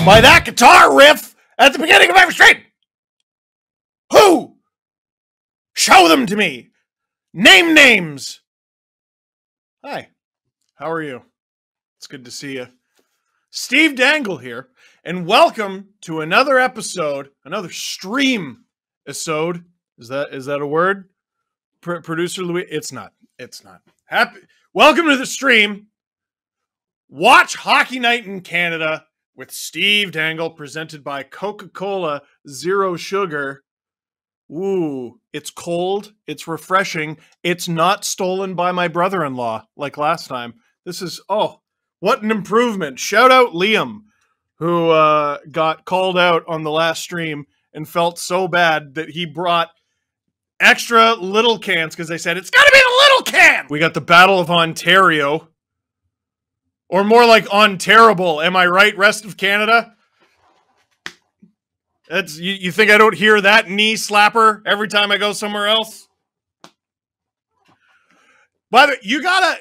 by that guitar riff at the beginning of every stream? Who? Show them to me. Name names. Hi, how are you? It's good to see you. Steve Dangle here, and welcome to another episode, another stream episode. Is that a word? Producer Louis? It's not. Happy. Welcome to the stream. Watch Hockey Night in Canada with Steve Dangle, presented by Coca-Cola Zero Sugar. Ooh, it's cold. It's refreshing. It's not stolen by my brother-in-law like last time. This is, oh, what an improvement. Shout out Liam, who got called out on the last stream and felt so bad that he brought extra little cans because they said, it's got to be the little can. We got the Battle of Ontario. Or more like Onterrible. Am I right, rest of Canada? That's you think I don't hear that knee slapper every time I go somewhere else? By the way, you gotta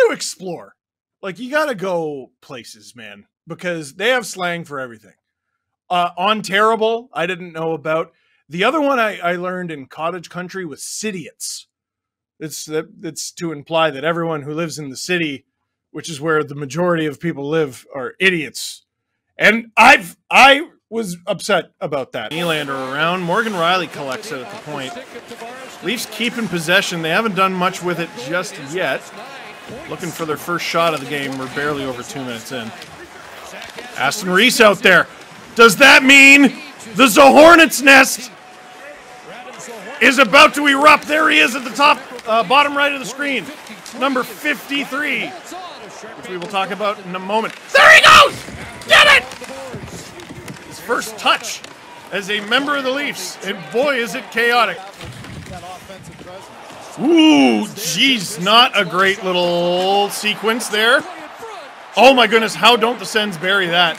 explore. Like, you gotta go places, man, because they have slang for everything. Onterrible, I didn't know about. The other one I learned in cottage country was Cityots. It's to imply that everyone who lives in the city, which is where the majority of people live, are idiots. And I was upset about that. Nylander around. Morgan Riley collects it at the point. Leafs keep in possession. They haven't done much with it just yet. Looking for their first shot of the game. We're barely over 2 minutes in. Aston Reese out there. Does that mean the Hornets' nest is about to erupt? There he is at the top, bottom right of the screen. Number 53, which we will talk about in a moment. There he goes! Get it! His first touch as a member of the Leafs, and boy, is it chaotic. Ooh, geez, not a great little sequence there. Oh my goodness, how don't the Sens bury that?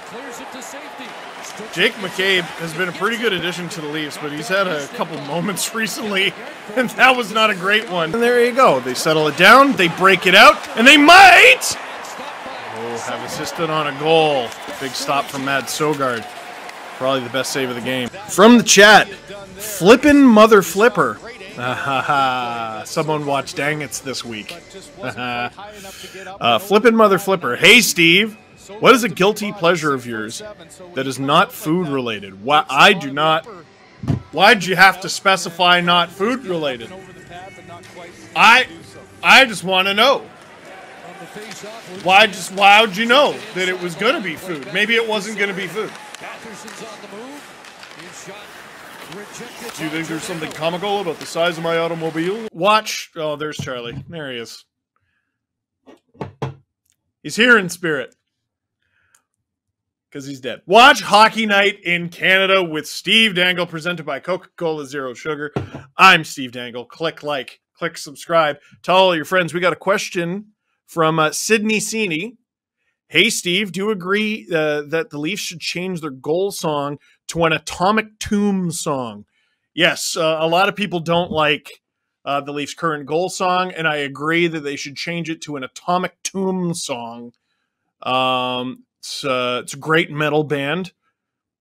Jake McCabe has been a pretty good addition to the Leafs, but he's had a couple moments recently, and that was not a great one. And there you go. They settle it down, they break it out, and they might have assisted on a goal. Big stop from Matt Sogard. Probably the best save of the game. From the chat, Flippin' Mother Flipper. Someone watched Dang It's this week. Flippin' Mother Flipper. Hey, Steve. What is a guilty pleasure of yours that is not food related? Why I do not. Why'd you have to specify not food related? I just want to know. Why'd you know that it was going to be food? Maybe it wasn't going to be food. Do you think there's something comical about the size of my automobile? Watch. Oh, there's Charlie. There he is. He's here in spirit. Because he's dead. Watch Hockey Night in Canada with Steve Dangle, presented by Coca-Cola Zero Sugar. I'm Steve Dangle. Click like, click subscribe. Tell all your friends. We got a question from Sydney Sini. Hey, Steve, do you agree that the Leafs should change their goal song to an Atomic Tomb song? Yes, a lot of people don't like the Leafs' current goal song, and I agree that they should change it to an Atomic Tomb song. It's a great metal band.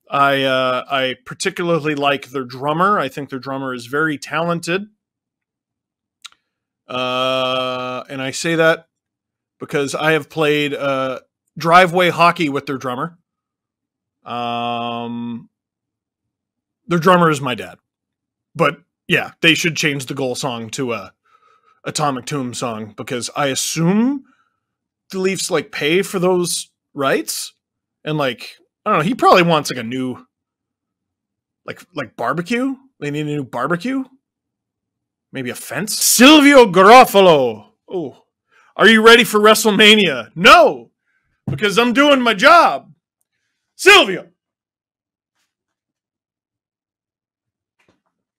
I particularly like their drummer. I think their drummer is very talented. And I say that because I have played driveway hockey with their drummer. Their drummer is my dad. But yeah, they should change the goal song to a Atomic Tomb song, because I assume the Leafs like pay for those rights, and like, I don't know, he probably wants like a new like barbecue. They need a new barbecue, maybe a fence. Silvio Garofalo. Oh, are you ready for WrestleMania? No, because I'm doing my job. Silvio,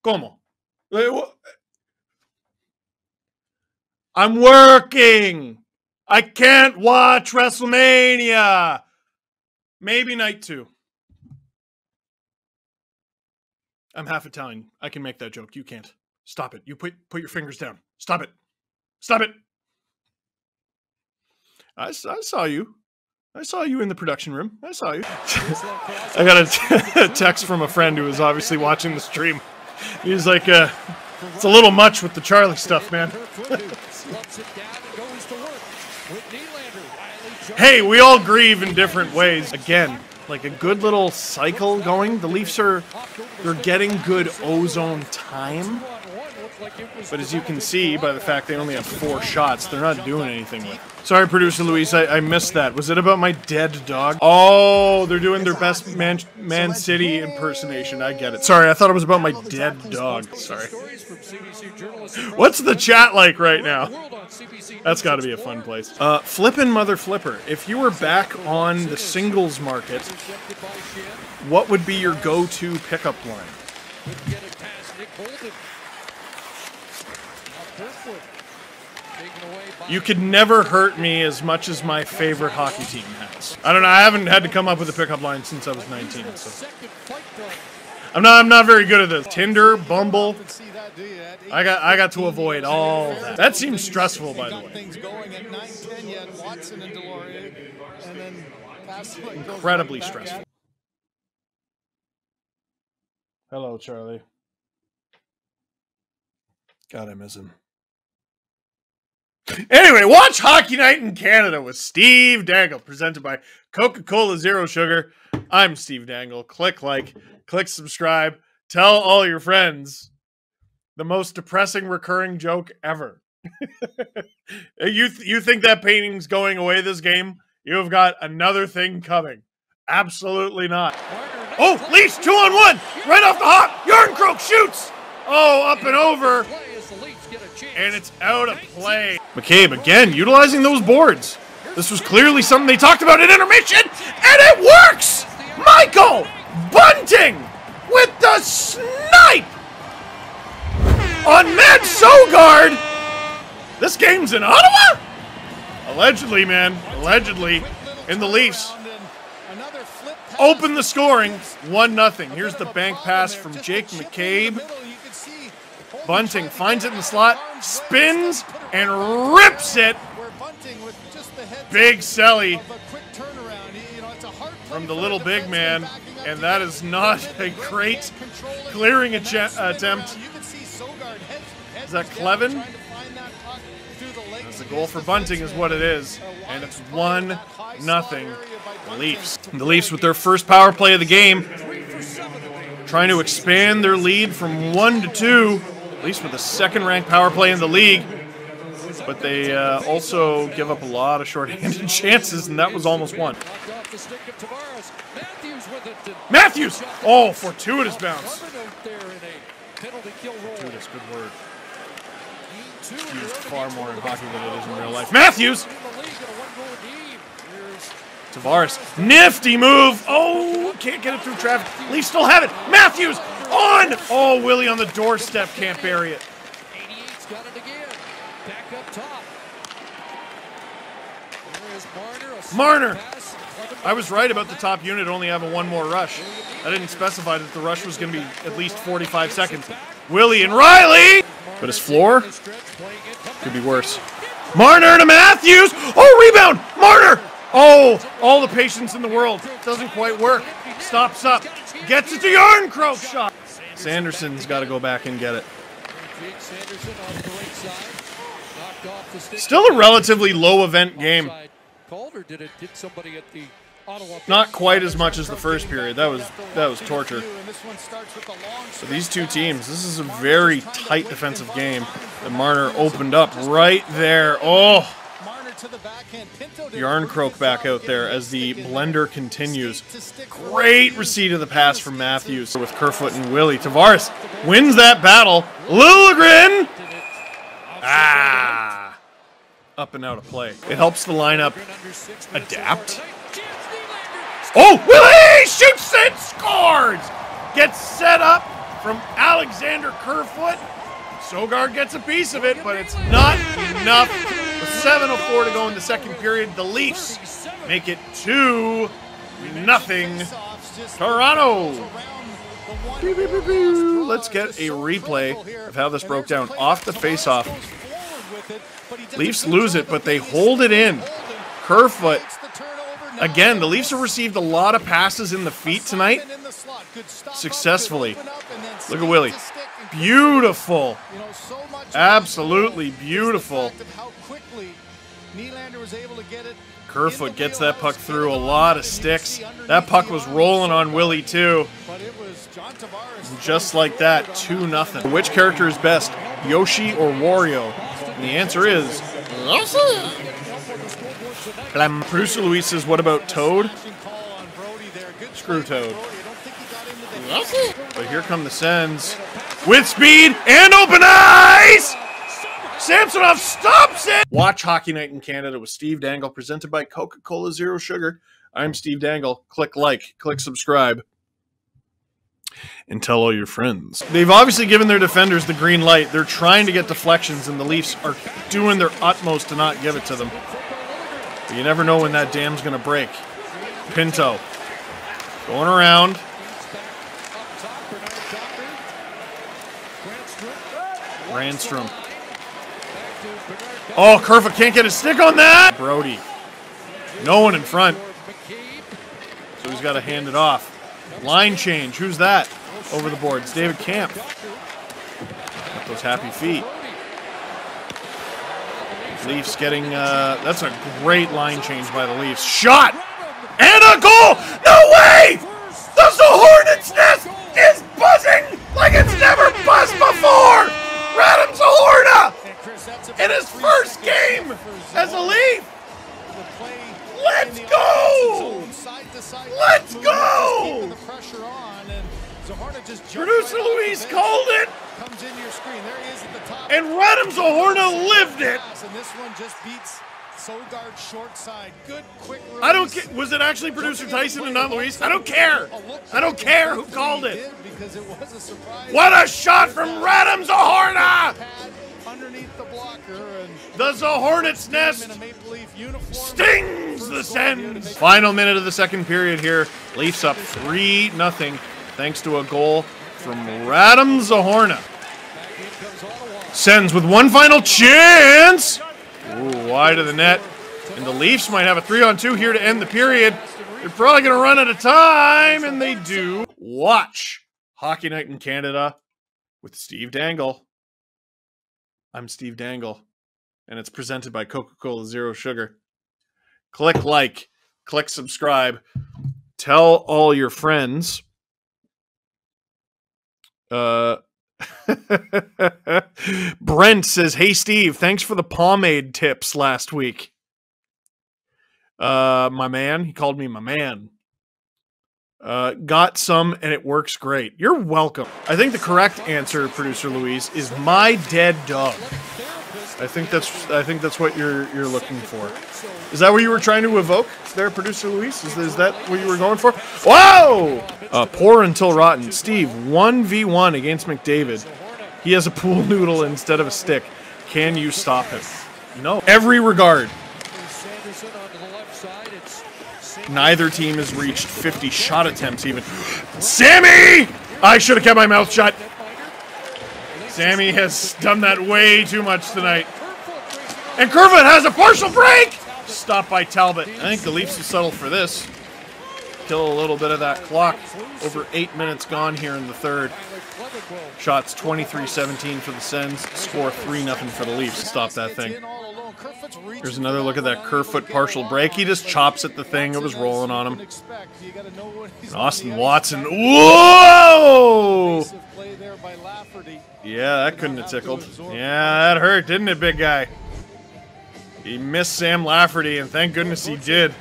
como? I'm working. I can't watch WrestleMania. Maybe night 2. I'm half Italian. I can make that joke. You can't. Stop it. You put your fingers down. Stop it. Stop it. I saw you. I saw you in the production room. I saw you. I got a text from a friend who was obviously watching the stream. He was like, it's a little much with the Charlie stuff, man. Hey, we all grieve in different ways. Again, like a good little cycle going. The Leafs they're getting good ozone time. But as you can see by the fact they only have 4 shots, they're not doing anything with it. Sorry, producer Luis, I missed that. Was it about my dead dog? Oh, they're doing their best Man City impersonation. I get it. Sorry, I thought it was about my dead dog. Sorry. What's the chat like right now? That's got to be a fun place. Flippin' Mother Flipper, if you were back on the singles market, what would be your go-to pickup line? You could never hurt me as much as my favorite hockey team has. I don't know, I haven't had to come up with a pickup line since I was 19, so. I'm not very good at this. Tinder, Bumble. I got to avoid all that. That seems stressful, by the way. Incredibly stressful. Hello, Charlie. God, I miss him. Anyway, watch Hockey Night in Canada with Steve Dangle, presented by Coca-Cola Zero Sugar. I'm Steve Dangle. Click like, click subscribe, tell all your friends. The most depressing recurring joke ever. You think that painting's going away this game? You have got another thing coming. Absolutely not. Oh, Leafs 2-on-1! Right off the hop! Yarncroke shoots! Oh, up and over. And it's out of play. McCabe again utilizing those boards. This was clearly something they talked about in intermission, and it works! Michael Bunting with the snipe on Matt Sogard. This game's in Ottawa? Allegedly, man. Allegedly. And the Leafs open the scoring 1-0. Here's the bank pass from Jake McCabe. Bunting finds it in the slot, spins, and rips it. Big Selly from the little big man, and that is not a great clearing attempt. Is that Clevin? That's a goal for Bunting is what it is, and it's 1-0 Leafs. The Leafs with their first power play of the game, trying to expand their lead from 1 to 2. At least with the second-ranked power play in the league. But they also give up a lot of short-handed chances, and that was almost one. Matthews! Oh, fortuitous bounce. Fortuitous, good word. Used far more in hockey than it is in real life. Matthews! Tavares, nifty move. Oh, can't get it through traffic. Leafs still have it. Matthews on. Oh, Willie on the doorstep, can't bury it. 88's got it again. Back up top. There is Marner. I was right about the top unit only having one more rush. I didn't specify that the rush was going to be at least 45 seconds. Willie and Riley. But his floor could be worse. Marner to Matthews. Oh, rebound. Marner. Oh, all the patience in the world. Doesn't quite work. Stops up. Gets it to Yarncroke shot. Sanderson's got to go back and get it. Still a relatively low event game. Not quite as much as the first period. That was torture. So these two teams, this is a very tight defensive game. And Marner opened up right there. Oh! Yarncroke back out there as the blender continues. Great receipt of the pass from Matthews with Kerfoot and Willie. Tavares wins that battle. Liljegren! Ah! Up and out of play. It helps the lineup adapt. Oh, Willie shoots and scores! Gets set up from Alexander Kerfoot. Sogard gets a piece of it, but it's not enough. With 7:04 to go in the second period, the Leafs make it 2-0 Toronto. Let's get a replay of how this broke down. Off the face-off. Leafs lose it, but they hold it in. Kerfoot Again, the Leafs have received a lot of passes in the feet tonight successfully. Look at Willie. Beautiful. Absolutely beautiful. Kerfoot gets that puck through a lot of sticks. That puck was rolling on Willie too. Just like that, 2-0. Which character is best, Yoshi or Wario? And the answer is Yoshi. Producer Luis says, what about Toad? Screw Toad. But here come the Sens. With speed and open eyes! Samsonov stops it! Watch Hockey Night in Canada with Steve Dangle, presented by Coca-Cola Zero Sugar. I'm Steve Dangle. Click like, click subscribe, and tell all your friends. They've obviously given their defenders the green light. They're trying to get deflections, and the Leafs are doing their utmost to not give it to them. But you never know when that dam's going to break. Pinto. Going around. Randstrom. Oh, Kerfoot can't get a stick on that! Brody. No one in front. So he's got to hand it off. Line change. Who's that? Over the boards. David Camp. Got those happy feet. Leafs getting, that's a great line change by the Leafs. Shot! And a goal! No way! The Hornets' nest is buzzing like it's never buzzed before! Radim Zohorna! In his first game as a Leaf! Let's go! Let's go! Producer Luis called it! And Radim Zohorna lived it! I don't care. Was it actually Producer Tyson and not Luis? I don't care. I don't care who called it. What a shot from Radim Zohorna! The Zohornets' nest stings the Sens. Final minute of the second period here. Leafs up 3-0 thanks to a goal from Radim Zohorna. Sens with one final chance. Ooh, wide of the net. And the Leafs might have a 3-on-2 here to end the period. They're probably going to run out of time, and they do. Watch Hockey Night in Canada with Steve Dangle. I'm Steve Dangle, and it's presented by Coca-Cola Zero Sugar. Click like, click subscribe, tell all your friends. Brent says, hey Steve, thanks for the pomade tips last week. My man, he called me my man. Got some and it works great. You're welcome. I think the correct answer, Producer Luis, is my dead dog. I think that's what you're looking for. Is that what you were trying to evoke there, Producer Luis? Is that what you were going for? Whoa! Poor until rotten. Steve, 1v1 against McDavid. He has a pool noodle instead of a stick. Can you stop him? No. Every regard. Neither team has reached 50 shot attempts even. Sammy! I should have kept my mouth shut. Sammy has done that way too much tonight. And Kerfoot has a partial break! Stopped by Talbot. I think the Leafs will settle for this. Kill a little bit of that clock. Over 8 minutes gone here in the third. Shots 23-17 for the Sens. Score 3-0 for the Leafs. Stop that thing. Here's another look at that Kerfoot partial break. He just chops at the thing. It was rolling on him. And Austin Watson. Whoa! Yeah, that couldn't have tickled. Yeah, that hurt, didn't it, big guy? He missed Sam Lafferty, and thank goodness he did.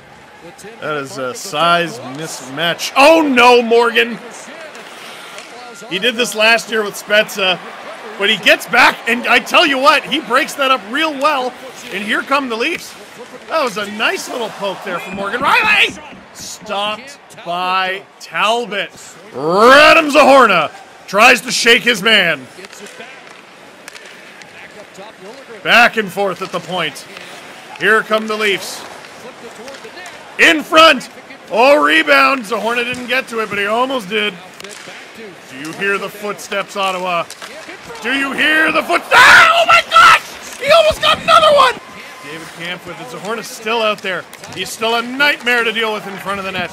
That is a size mismatch. Oh no, Morgan! He did this last year with Spezza, but he gets back, and I tell you what, he breaks that up real well, and here come the Leafs. That was a nice little poke there from Morgan Riley! Stopped by Talbot. Radim Zohorna tries to shake his man. Back and forth at the point. Here come the Leafs. In front! Oh, rebound! Zohorna didn't get to it, but he almost did. Do you hear the footsteps, Ottawa? Do you hear the footsteps? Oh my gosh! He almost got another one! David Camp with it. Zohorna's still out there. He's still a nightmare to deal with in front of the net.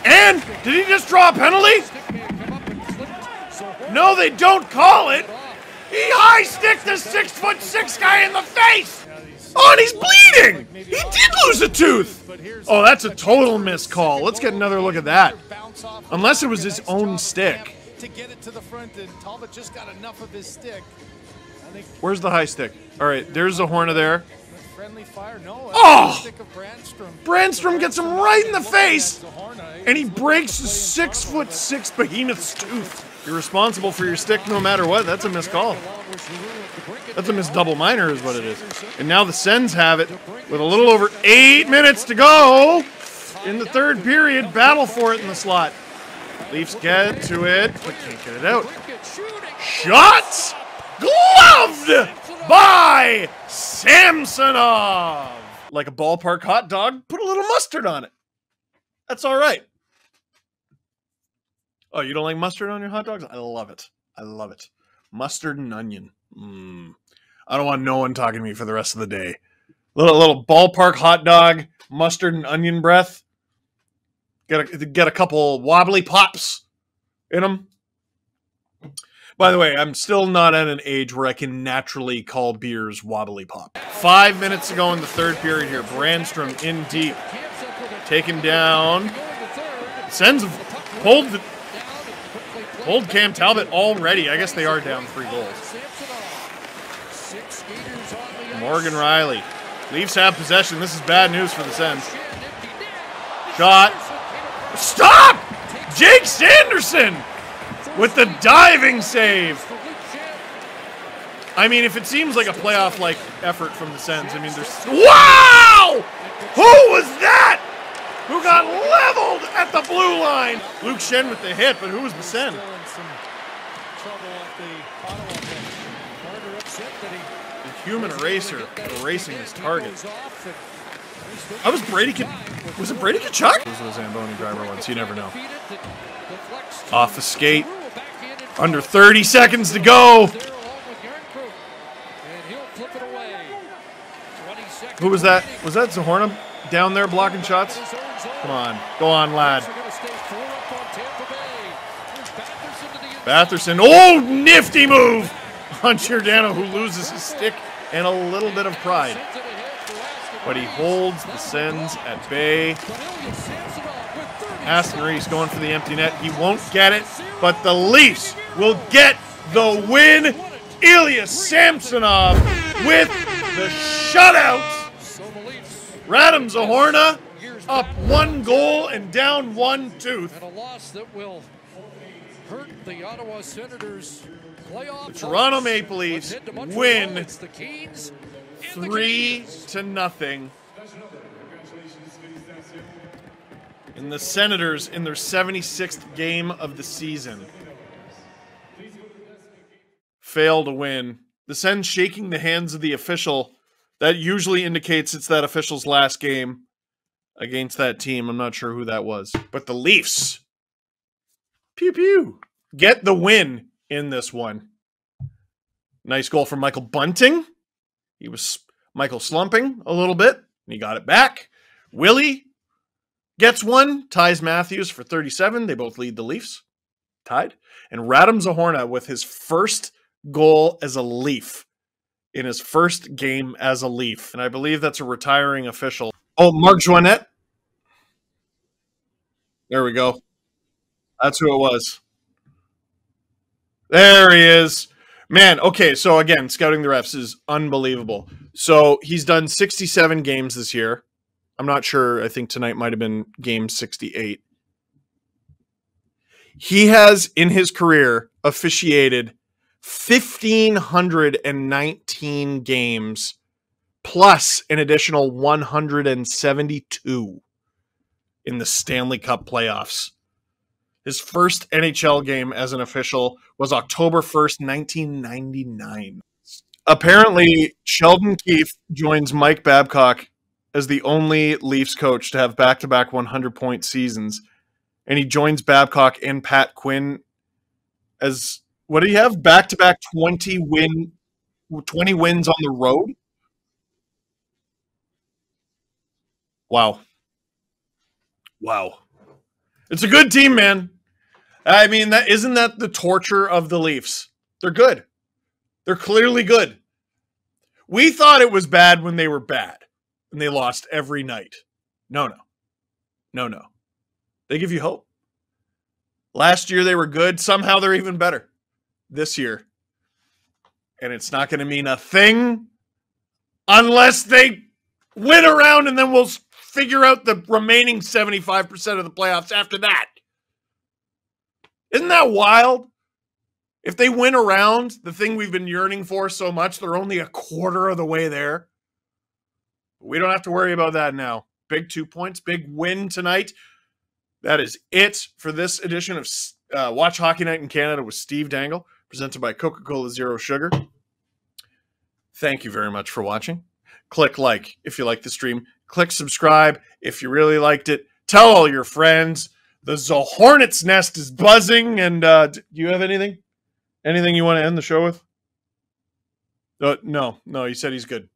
And did he just draw a penalty? No, they don't call it. He high-sticked the 6'6" guy in the face. Oh, and he's bleeding. He did lose a tooth. Oh, that's a total missed call. Let's get another look at that. Unless it was his own stick. To get it to the front, and Talbot just got enough of his stick. Where's the high stick? All right, there's Zohorna there. Friendly fire, no. Oh! Stick of Brandstrom. Brandstrom gets him right in the face, and he breaks the 6'6" behemoth's tooth. You're responsible for your stick no matter what. That's a missed call. That's a missed double minor is what it is. And now the Sens have it with a little over 8 minutes to go in the third period. Battle for it in the slot. Leafs get to it, but can't get it out. Shots gloved by Samsonov. Like a ballpark hot dog, put a little mustard on it. That's all right. Oh, you don't like mustard on your hot dogs? I love it. I love it. Mustard and onion. I don't want no one talking to me for the rest of the day. Little ballpark hot dog, mustard and onion breath. Get a couple wobbly pops in them. By the way, I'm still not at an age where I can naturally call beers wobbly pop. 5 minutes to go in the third period here. Brandstrom in deep. Taken down. Sens have pulled Cam Talbot already. I guess they are down 3 goals. Morgan Riley. Leafs have possession. This is bad news for the Sens. Shot. Stop! Jake Sanderson with the diving save. I mean, if it seems like a playoff-like effort from the Sens, I mean, there's... Wow! Who was that? Who got leveled at the blue line? Luke Schenn with the hit, but who was the Sen? The human eraser erasing his target. Was it Brady Tkachuk? This was a Zamboni driver once, you never know. Off the skate. Under 30 seconds to go. Who was that? Was that Zohorna down there blocking shots? Come on. Go on, lad. Batherson. Oh, nifty move on Giordano, who loses his stick and a little bit of pride. But he holds the Sens at bay. Aston Reese going for the empty net. He won't get it, but the Leafs will get the win. Ilya Samsonov with the shutout. Radim Zohorna up 1 goal and down 1 tooth. And a loss that will hurt the Ottawa Senators playoff. The Toronto Maple Leafs win 3-0. And the Senators in their 76th game of the season fail to win. The Sens shaking the hands of the official. That usually indicates it's that official's last game against that team. I'm not sure who that was. But the Leafs, pew pew, get the win in this one. Nice goal from Michael Bunting. He was Michael slumping a little bit, and he got it back. Willie gets one, ties Matthews for 37. They both lead the Leafs, tied. And Radim Zohorna with his first goal as a Leaf in his first game as a Leaf. And I believe that's a retiring official. Oh, Marc Joannette. There we go. That's who it was. There he is. Man, okay, so again, scouting the refs is unbelievable. So he's done 67 games this year. I'm not sure. I think tonight might have been game 68. He has, in his career, officiated 1,519 games plus an additional 172 in the Stanley Cup playoffs. His first NHL game as an official was October 1st, 1999. Apparently, Sheldon Keefe joins Mike Babcock as the only Leafs coach to have back-to-back 100-point seasons. And he joins Babcock and Pat Quinn as, what do you have? Back-to-back 20 wins on the road? Wow. Wow. It's a good team, man. I mean, isn't that the torture of the Leafs? They're good. They're clearly good. We thought it was bad when they were bad and they lost every night. No. They give you hope. Last year they were good. Somehow they're even better this year. And it's not going to mean a thing unless they win around, and then we'll figure out the remaining 75% of the playoffs after that. Isn't that wild? If they win around, the thing we've been yearning for so much, they're only a quarter of the way there. We don't have to worry about that now. Big 2 points, big win tonight. That is it for this edition of Watch Hockey Night in Canada with Steve Dangle, presented by Coca-Cola Zero Sugar. Thank you very much for watching. Click like if you like the stream. Click subscribe if you really liked it. Tell all your friends. The hornet's nest is buzzing. And do you have anything? Anything you want to end the show with? No, you said he's good.